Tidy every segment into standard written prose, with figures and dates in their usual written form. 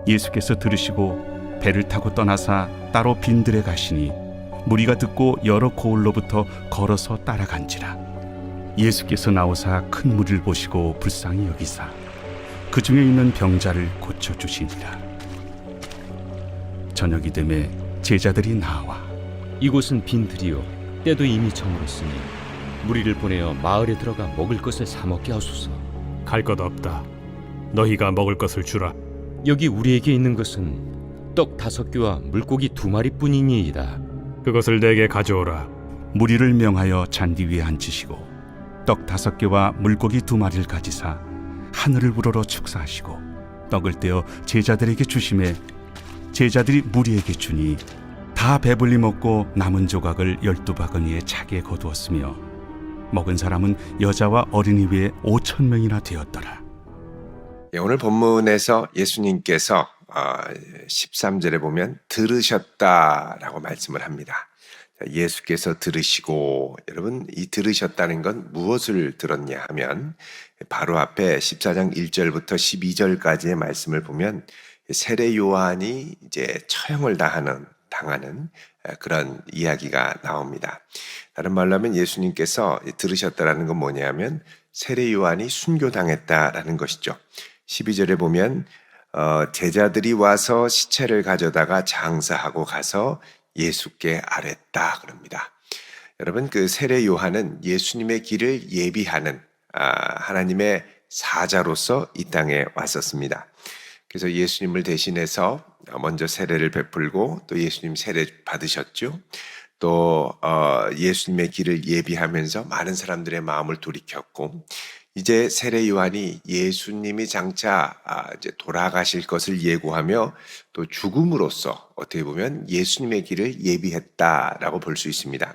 예수께서 들으시고 배를 타고 떠나사 따로 빈들에 가시니 무리가 듣고 여러 고을로부터 걸어서 따라간지라. 예수께서 나오사 큰 무리를 보시고 불쌍히 여기사 그 중에 있는 병자를 고쳐주시니라. 저녁이 되매 제자들이 나와 이곳은 빈들이요 때도 이미 저물었으니 무리를 보내어 마을에 들어가 먹을 것을 사 먹게 하소서. 갈 것 없다. 너희가 먹을 것을 주라. 여기 우리에게 있는 것은 떡 5개와 물고기 2마리뿐이니이다. 그것을 내게 가져오라. 무리를 명하여 잔디 위에 앉히시고 떡 5개와 물고기 2마리를 가지사 하늘을 우러러 축사하시고 떡을 떼어 제자들에게 주시매 제자들이 무리에게 주니 다 배불리 먹고 남은 조각을 12바구니에 차게 거두었으며 먹은 사람은 여자와 어린이 외에 5,000명이나 되었더라. 오늘 본문에서 예수님께서 13절에 보면 들으셨다라고 말씀을 합니다. 예수께서 들으시고, 여러분 이 들으셨다는 건 무엇을 들었냐 하면 바로 앞에 14장 1절부터 12절까지의 말씀을 보면 세례 요한이 이제 처형을 당하는 그런 이야기가 나옵니다. 다른 말로 하면 예수님께서 들으셨다라는 건 뭐냐면 세례 요한이 순교당했다라는 것이죠. 12절에 보면 제자들이 와서 시체를 가져다가 장사하고 가서 예수께 아뢰다 그럽니다. 여러분 그 세례 요한은 예수님의 길을 예비하는 하나님의 사자로서 이 땅에 왔었습니다. 그래서 예수님을 대신해서 먼저 세례를 베풀고 또 예수님 세례 받으셨죠. 또 예수님의 길을 예비하면서 많은 사람들의 마음을 돌이켰고, 이제 세례 요한이 예수님이 장차 이제 돌아가실 것을 예고하며 또 죽음으로써 어떻게 보면 예수님의 길을 예비했다라고 볼 수 있습니다.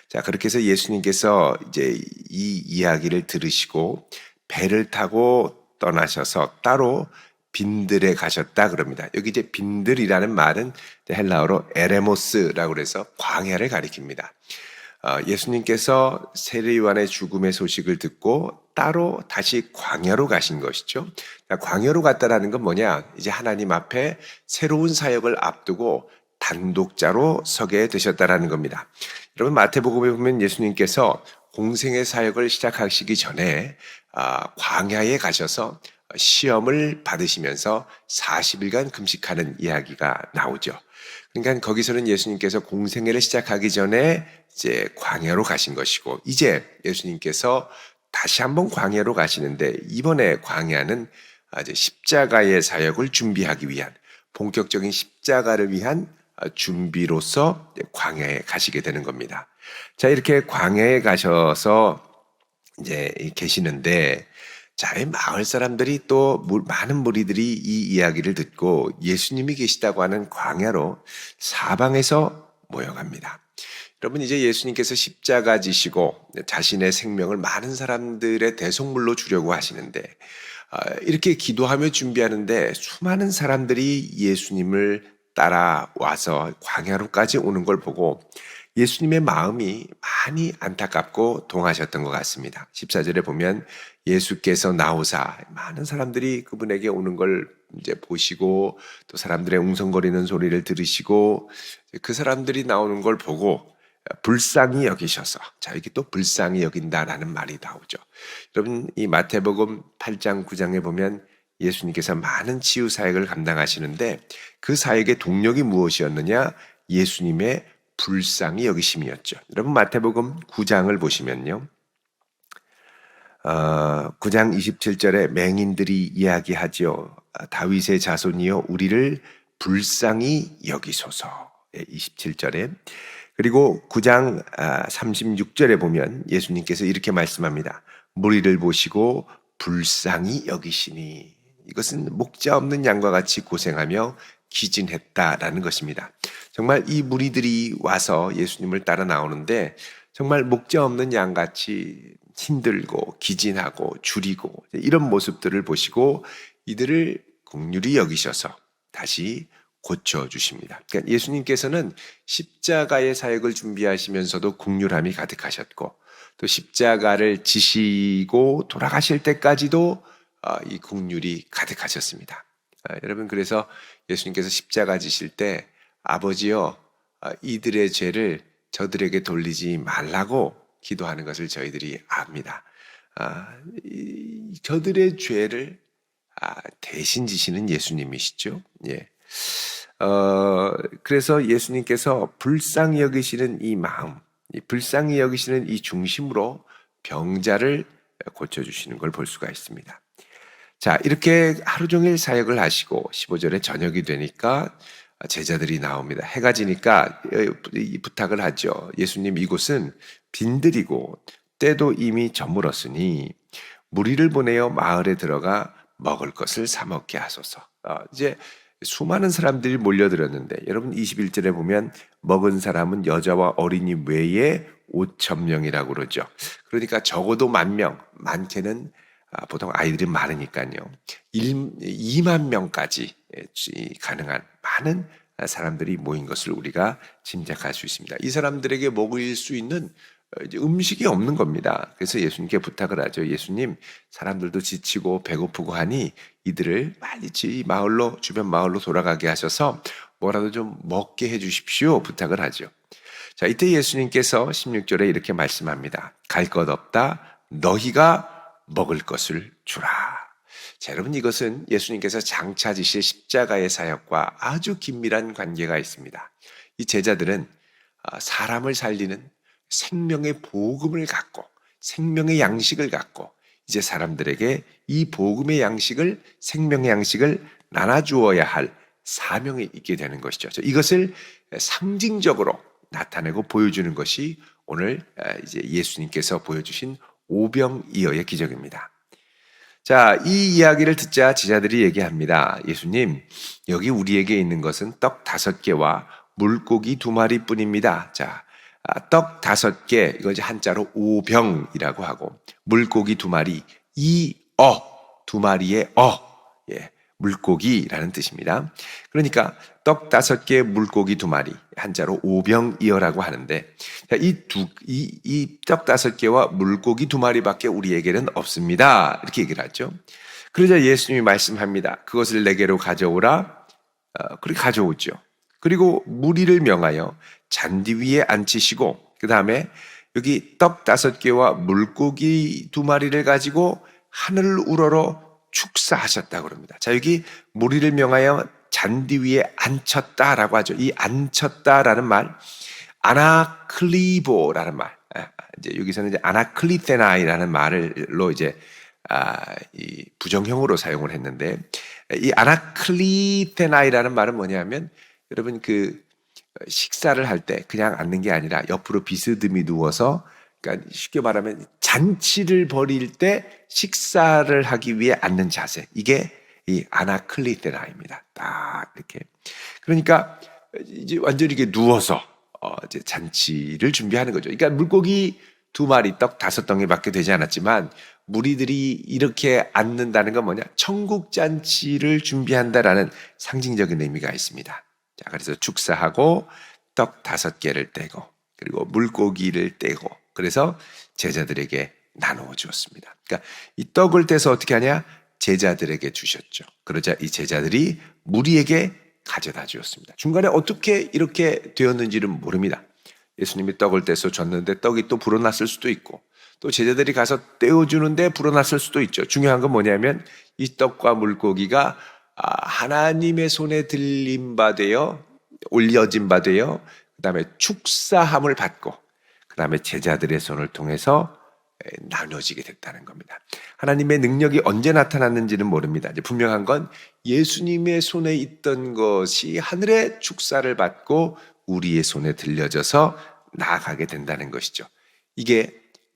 자, 그렇게 해서 예수님께서 이제 이 이야기를 들으시고 배를 타고 떠나셔서 따로 빈들에 가셨다 그럽니다. 여기 이제 빈들이라는 말은 헬라어로 에레모스라고 해서 광야를 가리킵니다. 예수님께서 세례 요한의 죽음의 소식을 듣고 따로 다시 광야로 가신 것이죠. 광야로 갔다라는 건 뭐냐? 이제 하나님 앞에 새로운 사역을 앞두고 단독자로 서게 되셨다라는 겁니다. 여러분 마태복음에 보면 예수님께서 공생의 사역을 시작하시기 전에 광야에 가셔서 시험을 받으시면서 40일간 금식하는 이야기가 나오죠. 그러니까 거기서는 예수님께서 공생애를 시작하기 전에 이제 광야로 가신 것이고, 이제 예수님께서 다시 한번 광야로 가시는데 이번에 광야는 이제 십자가의 사역을 준비하기 위한, 본격적인 십자가를 위한 준비로서 광야에 가시게 되는 겁니다. 자, 이렇게 광야에 가셔서 이제 계시는데, 자, 이 마을 사람들이 또 많은 무리들이 이 이야기를 듣고 예수님이 계시다고 하는 광야로 사방에서 모여갑니다. 여러분 이제 예수님께서 십자가 지시고 자신의 생명을 많은 사람들의 대속물로 주려고 하시는데, 이렇게 기도하며 준비하는데 수많은 사람들이 예수님을 따라와서 광야로까지 오는 걸 보고 예수님의 마음이 많이 안타깝고 동하셨던 것 같습니다. 14절에 보면 예수께서 나오사, 많은 사람들이 그분에게 오는 걸 이제 보시고 또 사람들의 웅성거리는 소리를 들으시고 그 사람들이 나오는 걸 보고 불쌍히 여기셔서, 자, 이게 또 불쌍히 여긴다라는 말이 나오죠. 여러분 이 마태복음 8장 9장에 보면 예수님께서 많은 치유 사역을 감당하시는데 그 사역의 동력이 무엇이었느냐? 예수님의 불쌍히 여기심이었죠. 여러분 마태복음 9장을 보시면요, 9장 27절에 맹인들이 이야기하죠. 다윗의 자손이여 우리를 불쌍히 여기소서. 27절에. 그리고 9장 36절에 보면 예수님께서 이렇게 말씀합니다. 무리를 보시고 불쌍히 여기시니, 이것은 목자 없는 양과 같이 고생하며 기진했다라는 것입니다. 정말 이 무리들이 와서 예수님을 따라 나오는데 정말 목자 없는 양같이 힘들고 기진하고 줄이고 이런 모습들을 보시고 이들을 긍휼히 여기셔서 다시 고쳐주십니다. 그러니까 예수님께서는 십자가의 사역을 준비하시면서도 긍휼함이 가득하셨고 또 십자가를 지시고 돌아가실 때까지도 이 긍휼이 가득하셨습니다. 여러분, 그래서 예수님께서 십자가 지실 때 아버지여, 이들의 죄를 저들에게 돌리지 말라고 기도하는 것을 저희들이 압니다. 저들의 죄를 대신 지시는 예수님이시죠. 예. 그래서 예수님께서 불쌍히 여기시는 이 마음, 불쌍히 여기시는 이 중심으로 병자를 고쳐주시는 걸 볼 수가 있습니다. 자, 이렇게 하루 종일 사역을 하시고 15절에 저녁이 되니까 제자들이 나옵니다. 해가 지니까 부탁을 하죠. 예수님, 이곳은 빈들이고 때도 이미 저물었으니 무리를 보내어 마을에 들어가 먹을 것을 사 먹게 하소서. 이제 수많은 사람들이 몰려들었는데, 여러분 21절에 보면 먹은 사람은 여자와 어린이 외에 5,000명이라고 그러죠. 그러니까 적어도 10,000명, 많게는 보통 아이들이 많으니까요. 2만 명까지 가능한 많은 사람들이 모인 것을 우리가 짐작할 수 있습니다. 이 사람들에게 먹일 수 있는 음식이 없는 겁니다. 그래서 예수님께 부탁을 하죠. 예수님, 사람들도 지치고 배고프고 하니 이들을 빨리 마을로, 주변 마을로 돌아가게 하셔서 뭐라도 좀 먹게 해 주십시오. 부탁을 하죠. 자, 이때 예수님께서 16절에 이렇게 말씀합니다. 갈 것 없다. 너희가 먹을 것을 주라. 자, 여러분, 이것은 예수님께서 장차 지실 십자가의 사역과 아주 긴밀한 관계가 있습니다. 이 제자들은 사람을 살리는 생명의 복음을 갖고, 생명의 양식을 갖고 이제 사람들에게 이 복음의 양식을, 생명의 양식을 나눠주어야 할 사명이 있게 되는 것이죠. 이것을 상징적으로 나타내고 보여주는 것이 오늘 이제 예수님께서 보여주신 오병이어의 기적입니다. 자, 이 이야기를 듣자 제자들이 얘기합니다. 예수님, 여기 우리에게 있는 것은 떡 5개와 물고기 2마리 뿐입니다. 자, 떡 5개, 이거 이제 한자로 오병이라고 하고, 물고기 2마리, 2마리의 예, 물고기라는 뜻입니다. 그러니까 떡 5개, 물고기 2마리, 한자로 오병이어라고 하는데, 이 떡 5개와 물고기 2마리밖에 우리에게는 없습니다. 이렇게 얘기를 하죠. 그러자 예수님이 말씀합니다. 그것을 내게로 가져오라. 그렇게 가져오죠. 그리고 무리를 명하여 잔디 위에 앉히시고, 그 다음에 여기 떡 5개와 물고기 2마리를 가지고 하늘을 우러러 축사하셨다고 합니다. 자, 여기 무리를 명하여 잔디 위에 앉혔다라고 하죠. 이 앉혔다라는 말, 아나클리보라는 말, 이제 여기서는 이제 아나클리테나이라는 말로 이제 이 부정형으로 사용을 했는데, 이 아나클리테나이라는 말은 뭐냐면, 여러분 그 식사를 할 때 그냥 앉는 게 아니라 옆으로 비스듬히 누워서, 그러니까 쉽게 말하면 잔치를 벌일 때 식사를 하기 위해 앉는 자세, 이게 이 아나클리테나입니다. 딱 이렇게. 그러니까 이제 완전히 이렇게 누워서 이제 잔치를 준비하는 거죠. 그러니까 물고기 2마리, 떡 5덩이밖에 되지 않았지만 무리들이 이렇게 앉는다는 건 뭐냐? 천국 잔치를 준비한다라는 상징적인 의미가 있습니다. 자, 그래서 축사하고 떡 5개를 떼고, 그리고 물고기를 떼고, 그래서 제자들에게 나누어 주었습니다. 그러니까 이 떡을 떼서 어떻게 하냐? 제자들에게 주셨죠. 그러자 이 제자들이 무리에게 가져다 주었습니다. 중간에 어떻게 이렇게 되었는지는 모릅니다. 예수님이 떡을 떼서 줬는데 떡이 또 불어났을 수도 있고, 또 제자들이 가서 떼어주는데 불어났을 수도 있죠. 중요한 건 뭐냐면 이 떡과 물고기가 하나님의 손에 들림 바 되어, 올려진 바 되어, 그 다음에 축사함을 받고, 그 다음에 제자들의 손을 통해서 나눠지게 됐다는 겁니다. 하나님의 능력이 언제 나타났는지는 모릅니다. 이제 분명한 건 예수님의 손에 있던 것이 하늘의 축사를 받고 우리의 손에 들려져서 나아가게 된다는 것이죠. 이게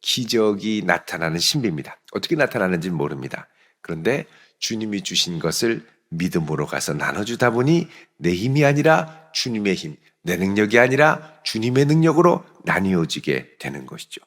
기적이 나타나는 신비입니다. 어떻게 나타나는지는 모릅니다. 그런데 주님이 주신 것을 믿음으로 가서 나눠주다 보니 내 힘이 아니라 주님의 힘, 내 능력이 아니라 주님의 능력으로 나뉘어지게 되는 것이죠.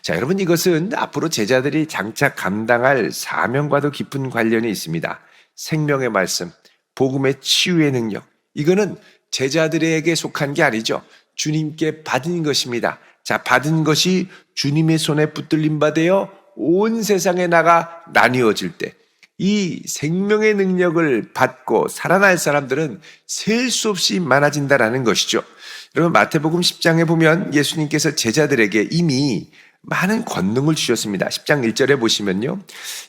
자, 여러분, 이것은 앞으로 제자들이 장차 감당할 사명과도 깊은 관련이 있습니다. 생명의 말씀, 복음의 치유의 능력, 이거는 제자들에게 속한 게 아니죠. 주님께 받은 것입니다. 자, 받은 것이 주님의 손에 붙들림 바 되어 온 세상에 나가 나뉘어질 때, 이 생명의 능력을 받고 살아날 사람들은 셀 수 없이 많아진다라는 것이죠. 여러분 마태복음 10장에 보면 예수님께서 제자들에게 이미 많은 권능을 주셨습니다. 10장 1절에 보시면요.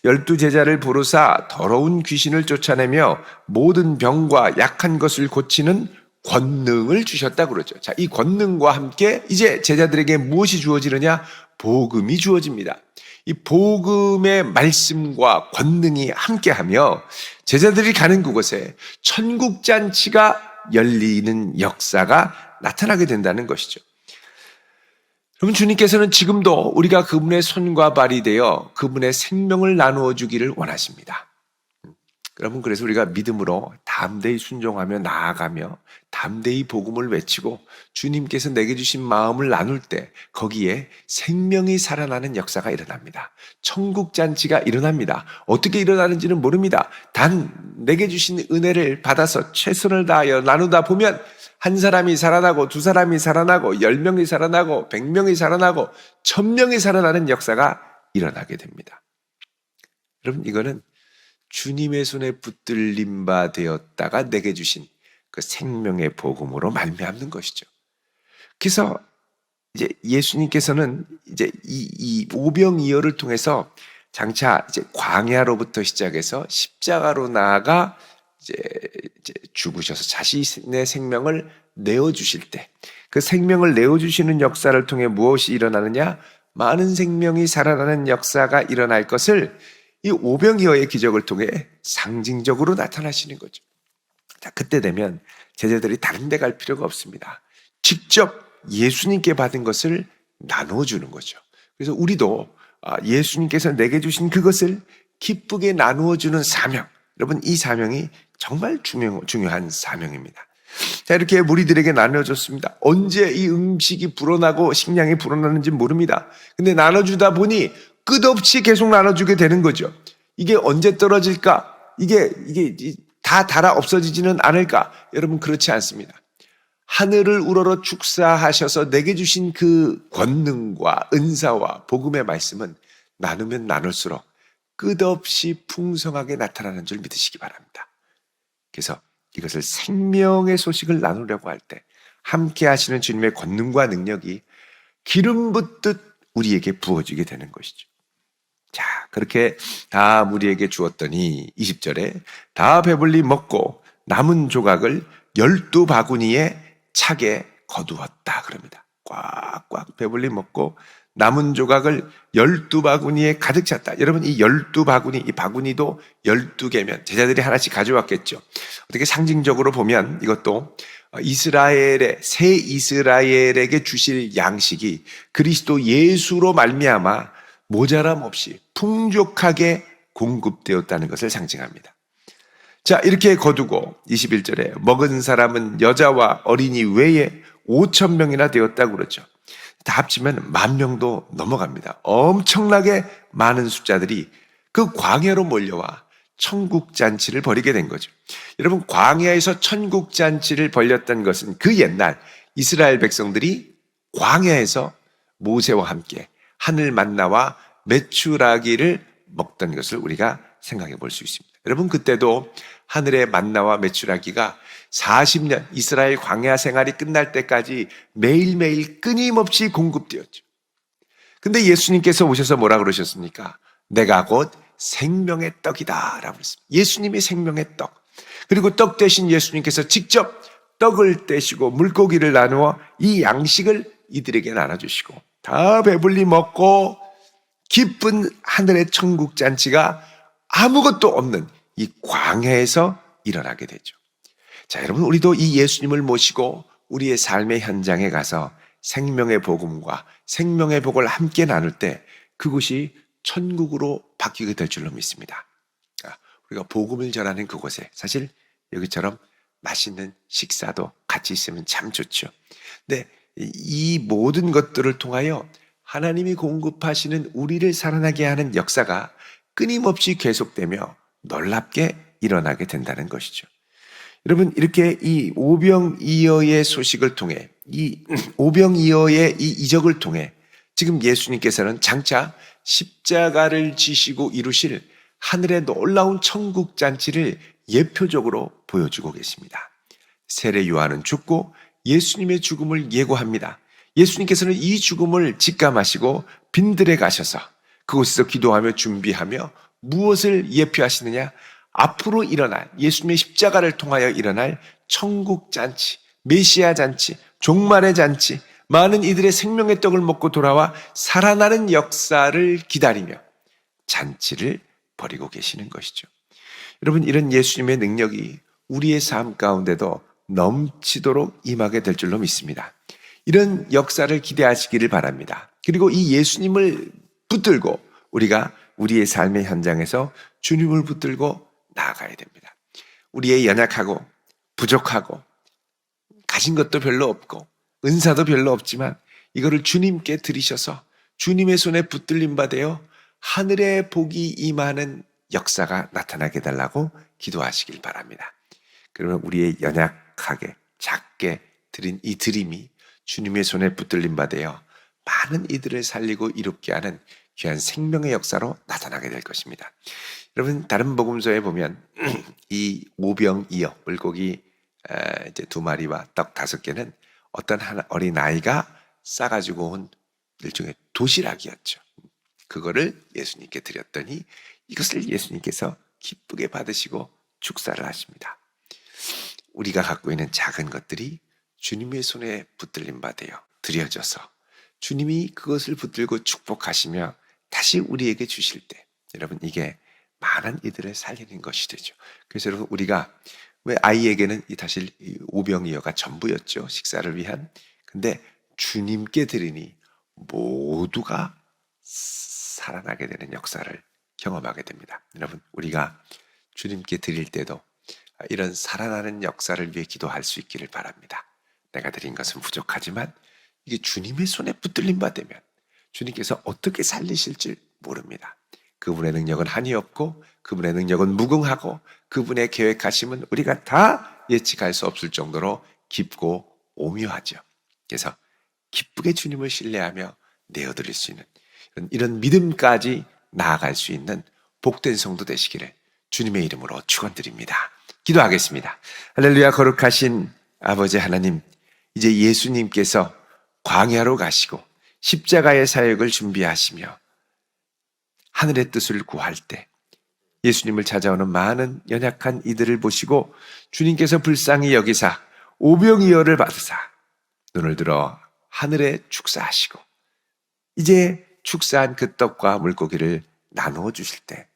12제자를 부르사 더러운 귀신을 쫓아내며 모든 병과 약한 것을 고치는 권능을 주셨다고 그러죠. 자, 이 권능과 함께 이제 제자들에게 무엇이 주어지느냐? 복음이 주어집니다. 이 복음의 말씀과 권능이 함께하며 제자들이 가는 그곳에 천국잔치가 열리는 역사가 나타나게 된다는 것이죠. 그럼 주님께서는 지금도 우리가 그분의 손과 발이 되어 그분의 생명을 나누어 주기를 원하십니다. 여러분, 그래서 우리가 믿음으로 담대히 순종하며 나아가며 담대히 복음을 외치고 주님께서 내게 주신 마음을 나눌 때 거기에 생명이 살아나는 역사가 일어납니다. 천국잔치가 일어납니다. 어떻게 일어나는지는 모릅니다. 단 내게 주신 은혜를 받아서 최선을 다하여 나누다 보면 한 사람이 살아나고 두 사람이 살아나고 10명이 살아나고 100명이 살아나고 1000명이 살아나는 역사가 일어나게 됩니다. 여러분, 이거는 주님의 손에 붙들림 바 되었다가 내게 주신 그 생명의 복음으로 말미암는 것이죠. 그래서 이제 예수님께서는 이제 이 오병이어를 통해서 장차 이제 광야로부터 시작해서 십자가로 나아가 이제 죽으셔서 자신의 생명을 내어 주실 때, 그 생명을 내어 주시는 역사를 통해 무엇이 일어나느냐? 많은 생명이 살아나는 역사가 일어날 것을 이 오병이어의 기적을 통해 상징적으로 나타나시는 거죠. 자, 그때 되면 제자들이 다른 데 갈 필요가 없습니다. 직접 예수님께 받은 것을 나누어 주는 거죠. 그래서 우리도 예수님께서 내게 주신 그것을 기쁘게 나누어 주는 사명, 여러분 이 사명이 정말 중요한 사명입니다. 자, 이렇게 무리들에게 나눠줬습니다. 언제 이 음식이 불어나고 식량이 불어나는지 모릅니다. 근데 나눠주다 보니 끝없이 계속 나눠주게 되는 거죠. 이게 언제 떨어질까? 이게 다 닳아 없어지지는 않을까? 여러분, 그렇지 않습니다. 하늘을 우러러 축사하셔서 내게 주신 그 권능과 은사와 복음의 말씀은 나누면 나눌수록 끝없이 풍성하게 나타나는 줄 믿으시기 바랍니다. 그래서 이것을 생명의 소식을 나누려고 할 때 함께 하시는 주님의 권능과 능력이 기름 붓듯 우리에게 부어지게 되는 것이죠. 자, 그렇게 다 무리에게 주었더니 20절에 다 배불리 먹고 남은 조각을 12바구니에 차게 거두었다 그럽니다. 꽉꽉 배불리 먹고 남은 조각을 12바구니에 가득 찼다. 여러분, 이 12바구니, 이 바구니도 12개면 제자들이 하나씩 가져왔겠죠. 어떻게 상징적으로 보면 이것도 새 이스라엘에게 주실 양식이 그리스도 예수로 말미암아 모자람 없이 풍족하게 공급되었다는 것을 상징합니다. 자, 이렇게 거두고 21절에 먹은 사람은 여자와 어린이 외에 5,000명이나 되었다고 그러죠. 다 합치면 10,000명도 넘어갑니다. 엄청나게 많은 숫자들이 그 광야로 몰려와 천국잔치를 벌이게 된 거죠. 여러분, 광야에서 천국잔치를 벌였던 것은 그 옛날 이스라엘 백성들이 광야에서 모세와 함께 하늘 만나와 메추라기를 먹던 것을 우리가 생각해 볼 수 있습니다. 여러분, 그때도 하늘의 만나와 메추라기가 40년 이스라엘 광야 생활이 끝날 때까지 매일매일 끊임없이 공급되었죠. 근데 예수님께서 오셔서 뭐라 그러셨습니까? 내가 곧 생명의 떡이다 라고 했습니다. 예수님이 생명의 떡. 그리고 떡 대신 예수님께서 직접 떡을 떼시고 물고기를 나누어 이 양식을 이들에게 나눠주시고 다 배불리 먹고 기쁜 하늘의 천국 잔치가 아무것도 없는 이 광야에서 일어나게 되죠. 자, 여러분, 우리도 이 예수님을 모시고 우리의 삶의 현장에 가서 생명의 복음과 생명의 복을 함께 나눌 때 그곳이 천국으로 바뀌게 될 줄로 믿습니다. 우리가 복음을 전하는 그곳에 사실 여기처럼 맛있는 식사도 같이 있으면 참 좋죠. 근데 이 모든 것들을 통하여 하나님이 공급하시는 우리를 살아나게 하는 역사가 끊임없이 계속되며 놀랍게 일어나게 된다는 것이죠. 여러분, 이렇게 이 오병이어의 소식을 통해 이 오병이어의 이 이적을 통해 지금 예수님께서는 장차 십자가를 지시고 이루실 하늘의 놀라운 천국 잔치를 예표적으로 보여주고 계십니다. 세례 요한은 죽고 예수님의 죽음을 예고합니다. 예수님께서는 이 죽음을 직감하시고 빈들에 가셔서 그곳에서 기도하며 준비하며 무엇을 예표하시느냐? 앞으로 일어날 예수님의 십자가를 통하여 일어날 천국 잔치, 메시아 잔치, 종말의 잔치, 많은 이들의 생명의 떡을 먹고 돌아와 살아나는 역사를 기다리며 잔치를 벌이고 계시는 것이죠. 여러분, 이런 예수님의 능력이 우리의 삶 가운데도 넘치도록 임하게 될 줄로 믿습니다. 이런 역사를 기대하시기를 바랍니다. 그리고 이 예수님을 붙들고 우리가 우리의 삶의 현장에서 주님을 붙들고 나아가야 됩니다. 우리의 연약하고 부족하고 가진 것도 별로 없고 은사도 별로 없지만 이거를 주님께 드리셔서 주님의 손에 붙들림 받아 하늘의 복이 임하는 역사가 나타나게 달라고 기도하시길 바랍니다. 그러면 우리의 연약하게 작게 드린 이 드림이 주님의 손에 붙들림 받아 많은 이들을 살리고 이롭게 하는 귀한 생명의 역사로 나타나게 될 것입니다. 여러분, 다른 복음서에 보면 이 오병이어 물고기 이제 2마리와 떡 5개는 어떤 한 어린아이가 싸가지고 온 일종의 도시락이었죠. 그거를 예수님께 드렸더니 이것을 예수님께서 기쁘게 받으시고 축사를 하십니다. 우리가 갖고 있는 작은 것들이 주님의 손에 붙들림 받아요. 드려져서 주님이 그것을 붙들고 축복하시며 다시 우리에게 주실 때 여러분, 이게 많은 이들을 살리는 것이 되죠. 그래서 여러분, 우리가 왜 아이에게는 사실 오병이어가 전부였죠. 식사를 위한. 근데 주님께 드리니 모두가 살아나게 되는 역사를 경험하게 됩니다. 여러분, 우리가 주님께 드릴 때도 이런 살아나는 역사를 위해 기도할 수 있기를 바랍니다. 내가 드린 것은 부족하지만 이게 주님의 손에 붙들림 받으면 주님께서 어떻게 살리실지 모릅니다. 그분의 능력은 한이 없고 그분의 능력은 무궁하고 그분의 계획하심은 우리가 다 예측할 수 없을 정도로 깊고 오묘하죠. 그래서 기쁘게 주님을 신뢰하며 내어드릴 수 있는 이런 믿음까지 나아갈 수 있는 복된 성도 되시기를 주님의 이름으로 축원드립니다. 기도하겠습니다. 할렐루야. 거룩하신 아버지 하나님, 이제 예수님께서 광야로 가시고 십자가의 사역을 준비하시며 하늘의 뜻을 구할 때 예수님을 찾아오는 많은 연약한 이들을 보시고 주님께서 불쌍히 여기사 오병이어를 받으사 눈을 들어 하늘에 축사하시고 이제 축사한 그 떡과 물고기를 나누어 주실 때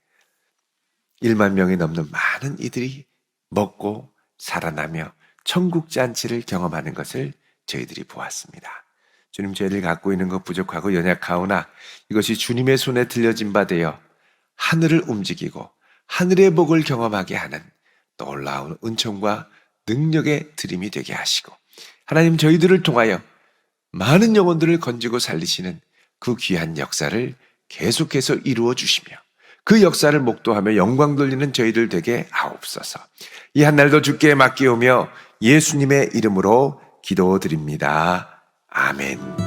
1만 명이 넘는 많은 이들이 먹고 살아나며 천국 잔치를 경험하는 것을 저희들이 보았습니다. 주님, 저희들 갖고 있는 것 부족하고 연약하오나 이것이 주님의 손에 들려진 바 되어 하늘을 움직이고 하늘의 복을 경험하게 하는 놀라운 은총과 능력의 드림이 되게 하시고 하나님, 저희들을 통하여 많은 영혼들을 건지고 살리시는 그 귀한 역사를 계속해서 이루어 주시며 그 역사를 목도하며 영광 돌리는 저희들 되게 하옵소서. 이 한 날도 주께 맡기오며 예수님의 이름으로 기도드립니다. 아멘.